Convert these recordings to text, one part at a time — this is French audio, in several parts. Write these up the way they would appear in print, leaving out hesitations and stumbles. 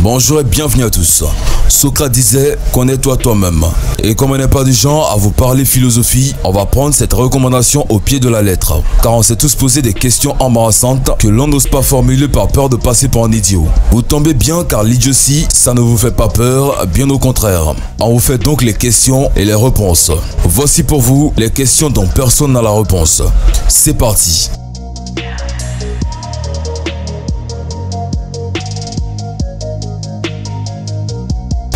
Bonjour et bienvenue à tous. Socrate disait « Connais-toi toi-même ». Et comme on n'est pas du genre à vous parler philosophie, on va prendre cette recommandation au pied de la lettre. Car on s'est tous posé des questions embarrassantes que l'on n'ose pas formuler par peur de passer pour un idiot. Vous tombez bien car l'idiotie, ça ne vous fait pas peur, bien au contraire. On vous fait donc les questions et les réponses. Voici pour vous les questions dont personne n'a la réponse. C'est parti.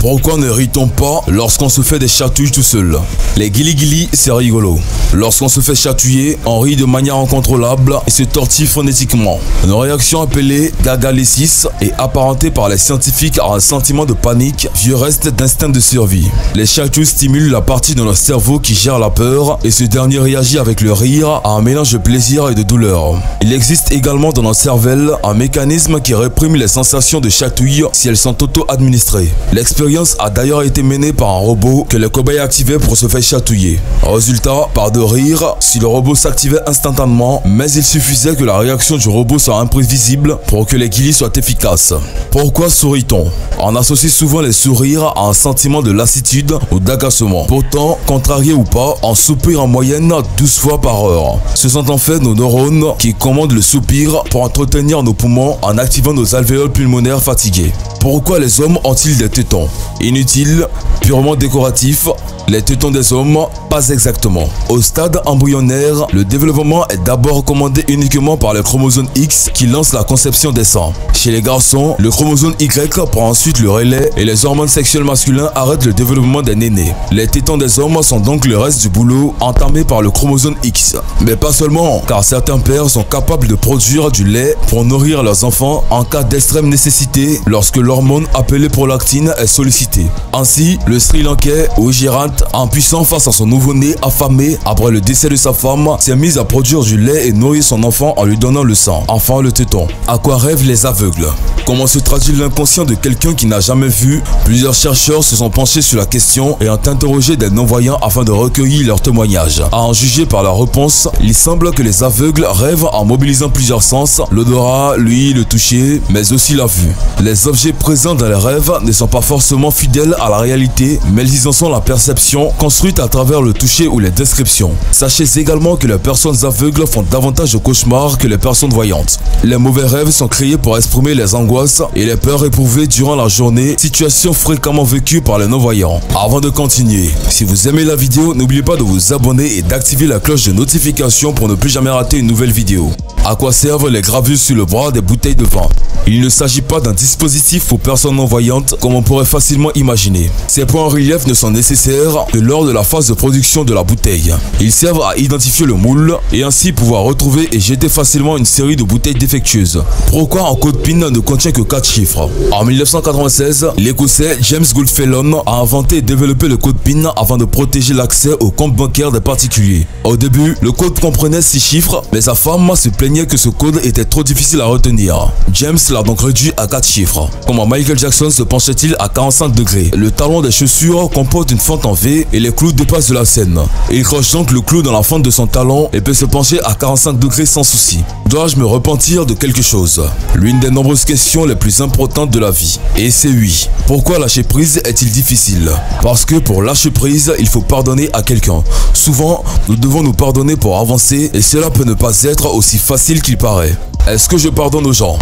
Pourquoi ne rit-on pas lorsqu'on se fait des chatouilles tout seul? Les guili-guili, c'est rigolo. Lorsqu'on se fait chatouiller, on rit de manière incontrôlable et se tortille phonétiquement. Une réaction appelée gagalésis est apparentée par les scientifiques à un sentiment de panique, vieux reste d'instinct de survie. Les chatouilles stimulent la partie de notre cerveau qui gère la peur et ce dernier réagit avec le rire à un mélange de plaisir et de douleur. Il existe également dans notre cervelle un mécanisme qui réprime les sensations de chatouille si elles sont auto-administrées. L'expérience a d'ailleurs été menée par un robot que les cobayes activaient pour se faire chatouiller. Résultat, par de rire, si le robot s'activait instantanément, mais il suffisait que la réaction du robot soit imprévisible pour que les guilis soient efficaces. Pourquoi sourit-on? On associe souvent les sourires à un sentiment de lassitude ou d'agacement. Pourtant, contrarié ou pas, on soupire en moyenne 12 fois par heure. Ce sont en fait nos neurones qui commandent le soupir pour entretenir nos poumons en activant nos alvéoles pulmonaires fatigués. Pourquoi les hommes ont-ils des tétons? Inutile, purement décoratif, les tétons des hommes, pas exactement. Au stade embryonnaire, le développement est d'abord commandé uniquement par le chromosome X qui lance la conception des seins. Chez les garçons, le chromosome Y prend ensuite le relais et les hormones sexuelles masculines arrêtent le développement des nénés. Les tétons des hommes sont donc le reste du boulot entamé par le chromosome X. Mais pas seulement, car certains pères sont capables de produire du lait pour nourrir leurs enfants en cas d'extrême nécessité lorsque l'hormone appelée prolactine est sollicitée. Ainsi, le Sri Lankais Ujjirat, impuissant face à son nouveau-né affamé après le décès de sa femme, s'est mis à produire du lait et nourrir son enfant en lui donnant le sang, enfin le téton. À quoi rêvent les aveugles? Comment se traduit l'inconscient de quelqu'un qui n'a jamais vu? Plusieurs chercheurs se sont penchés sur la question et ont interrogé des non-voyants afin de recueillir leurs témoignages. À en juger par leur réponse, il semble que les aveugles rêvent en mobilisant plusieurs sens, l'odorat, l'ouïe, le toucher, mais aussi la vue. Les objets présents dans les rêves ne sont pas forcément fidèles à la réalité, mais ils en sont la perception construite à travers le toucher ou les descriptions. Sachez également que les personnes aveugles font davantage de cauchemars que les personnes voyantes. Les mauvais rêves sont créés pour exprimer les angoisses et les peurs éprouvées durant la journée, situation fréquemment vécue par les non-voyants. Avant de continuer, si vous aimez la vidéo, n'oubliez pas de vous abonner et d'activer la cloche de notification pour ne plus jamais rater une nouvelle vidéo. À quoi servent les gravures sur le bras des bouteilles de vin? Il ne s'agit pas d'un dispositif pour personnes non-voyantes comme on pourrait facilement imaginer. Ces points en relief ne sont nécessaires que lors de la phase de production de la bouteille. Ils servent à identifier le moule et ainsi pouvoir retrouver et jeter facilement une série de bouteilles défectueuses. Pourquoi un code PIN ne contient que 4 chiffres? En 1996, l'Écossais James Goodfellow a inventé et développé le code PIN afin de protéger l'accès aux comptes bancaires des particuliers. Au début, le code comprenait 6 chiffres, mais sa femme se plaignait que ce code était trop difficile à retenir. James l'a donc réduit à 4 chiffres. Comment Michael Jackson se penchait-il à 45 degrés? Le talon des chaussures comporte une fente en V et les clous dépassent de la scène. Il croche donc le clou dans la fente de son talon et peut se pencher à 45 degrés sans souci. Dois-je me repentir de quelque chose? L'une des nombreuses questions les plus importantes de la vie. Et c'est oui. Pourquoi lâcher prise est-il difficile? Parce que pour lâcher prise, il faut pardonner à quelqu'un. Souvent, nous devons nous pardonner pour avancer et cela peut ne pas être aussi facile qu'il paraît. Est-ce que je pardonne aux gens?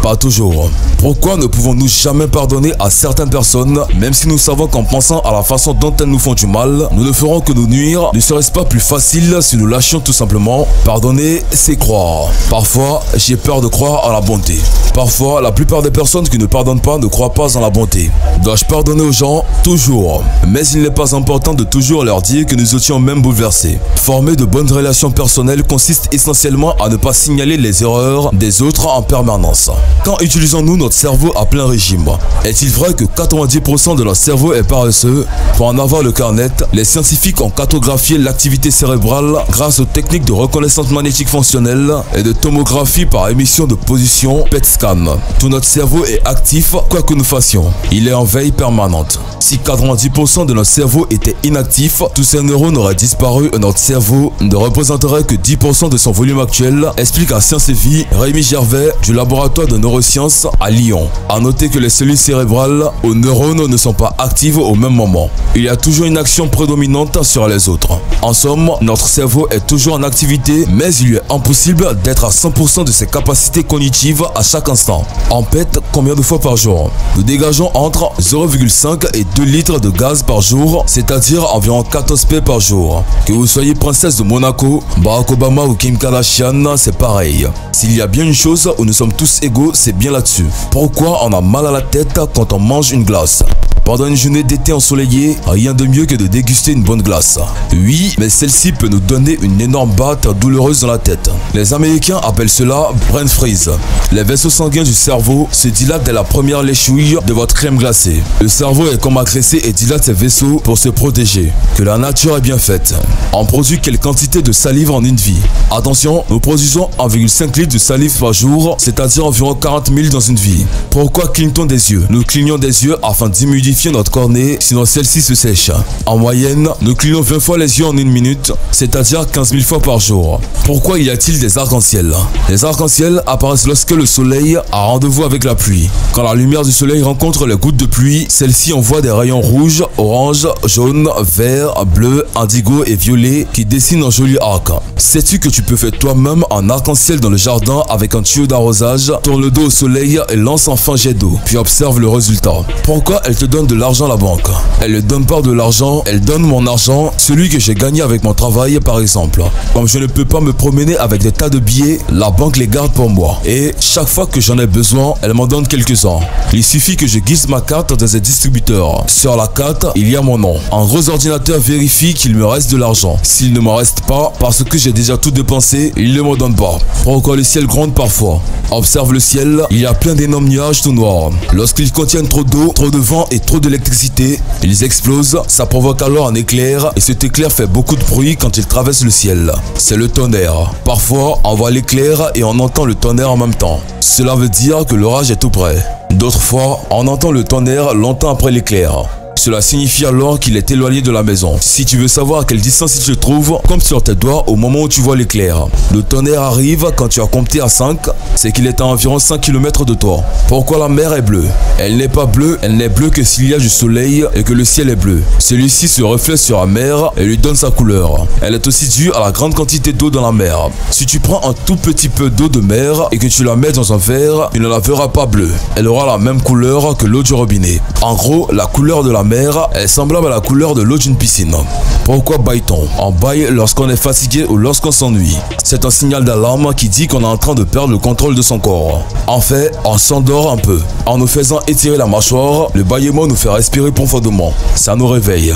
Pas toujours. Pourquoi ne pouvons-nous jamais pardonner à certaines personnes, même si nous savons qu'en pensant à la façon dont elles nous font du mal, nous ne ferons que nous nuire? Ne serait-ce pas plus facile si nous lâchions tout simplement? Pardonner, c'est croire. Parfois, j'ai peur de croire à la bonté. Parfois, la plupart des personnes qui ne pardonnent pas ne croient pas en la bonté. Dois-je pardonner aux gens? Toujours. Mais il n'est pas important de toujours leur dire que nous étions même bouleversés. Former de bonnes relations personnelles consiste essentiellement à ne pas signaler les erreurs des autres en permanence. Quand utilisons-nous notre cerveau à plein régime? Est-il vrai que 90% de notre cerveau est paresseux? Pour en avoir le cœur net, les scientifiques ont cartographié l'activité cérébrale grâce aux techniques de reconnaissance magnétique fonctionnelle et de tomographie par émission de position PET scan. Tout notre cerveau est actif quoi que nous fassions. Il est en veille permanente. Si 90% de notre cerveau était inactif, tous ces neurones auraient disparu et notre cerveau ne représenterait que 10% de son volume actuel, explique à Science et Vie Rémi Gervais du laboratoire de neurosciences neurosciences à Lyon. A noter que les cellules cérébrales aux neurones ne sont pas actives au même moment. Il y a toujours une action prédominante sur les autres. En somme, notre cerveau est toujours en activité, mais il lui est impossible d'être à 100% de ses capacités cognitives à chaque instant. On pète combien de fois par jour? Nous dégageons entre 0,5 et 2 litres de gaz par jour, c'est-à-dire environ 14 P par jour. Que vous soyez princesse de Monaco, Barack Obama ou Kim Kardashian, c'est pareil. S'il y a bien une chose où nous sommes tous égaux, c'est bien là-dessus. Pourquoi on a mal à la tête quand on mange une glace? Pendant une journée d'été ensoleillée, rien de mieux que de déguster une bonne glace. Oui, mais celle-ci peut nous donner une énorme batte douloureuse dans la tête. Les Américains appellent cela brain freeze. Les vaisseaux sanguins du cerveau se dilatent dès la première léchouille de votre crème glacée. Le cerveau est comme agressé et dilate ses vaisseaux pour se protéger. Que la nature est bien faite. On produit quelle quantité de salive en une vie? Attention, nous produisons 1,5 litre de salive par jour, c'est-à-dire environ 40 000 dans une vie. Pourquoi cligne-t-on des yeux? Nous clignons des yeux afin d'humidifier notre cornée, sinon celle-ci se sèche. En moyenne, nous clignons 20 fois les yeux en une minute, c'est-à-dire 15 000 fois par jour. Pourquoi y a-t-il des arcs-en-ciel? Les arcs-en-ciel apparaissent lorsque le soleil a rendez-vous avec la pluie. Quand la lumière du soleil rencontre les gouttes de pluie, celles-ci envoient des rayons rouges, orange, jaune, vert, bleu, indigo et violet qui dessinent un joli arc. Sais-tu que tu peux faire toi-même un arc-en-ciel dans le jardin avec un tuyau d'arrosage? Tourne le dos au soleil et lance un fin jet d'eau, puis observe le résultat. Pourquoi elle te donne de l'argent à la banque? Elle ne donne pas de l'argent, elle donne mon argent, celui que j'ai gagné avec mon travail par exemple. Comme je ne peux pas me promener avec des tas de billets, la banque les garde pour moi. Et chaque fois que j'en ai besoin, elle m'en donne quelques-uns. Il suffit que je glisse ma carte dans un distributeur. Sur la carte, il y a mon nom. Un gros ordinateur vérifie qu'il me reste de l'argent. S'il ne m'en reste pas, parce que j'ai déjà tout dépensé, il ne me donne pas. Pourquoi le ciel gronde parfois? Observe le ciel, il y a plein d'énormes nuages tout noirs. Lorsqu'ils contiennent trop d'eau, trop de vent et trop d'électricité, ils explosent, ça provoque alors un éclair et cet éclair fait beaucoup de bruit quand il traverse le ciel. C'est le tonnerre. Parfois, on voit l'éclair et on entend le tonnerre en même temps. Cela veut dire que l'orage est tout près. D'autres fois, on entend le tonnerre longtemps après l'éclair. Cela signifie alors qu'il est éloigné de la maison. Si tu veux savoir à quelle distance il se trouve, compte sur tes doigts au moment où tu vois l'éclair. Le tonnerre arrive quand tu as compté à 5, c'est qu'il est à environ 5 km de toi. Pourquoi la mer est bleue? Elle n'est pas bleue, elle n'est bleue que s'il y a du soleil et que le ciel est bleu. Celui-ci se reflète sur la mer et lui donne sa couleur. Elle est aussi due à la grande quantité d'eau dans la mer. Si tu prends un tout petit peu d'eau de mer et que tu la mets dans un verre, tu ne la verras pas bleue. Elle aura la même couleur que l'eau du robinet. En gros, la couleur de la mer est semblable à la couleur de l'eau d'une piscine. Pourquoi baille-t-on? On baille lorsqu'on est fatigué ou lorsqu'on s'ennuie. C'est un signal d'alarme qui dit qu'on est en train de perdre le contrôle de son corps. En fait, on s'endort un peu. En nous faisant étirer la mâchoire, le bâillement nous fait respirer profondément. Ça nous réveille.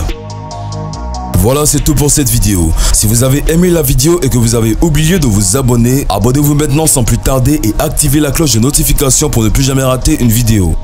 Voilà, c'est tout pour cette vidéo. Si vous avez aimé la vidéo et que vous avez oublié de vous abonner, abonnez-vous maintenant sans plus tarder et activez la cloche de notification pour ne plus jamais rater une vidéo.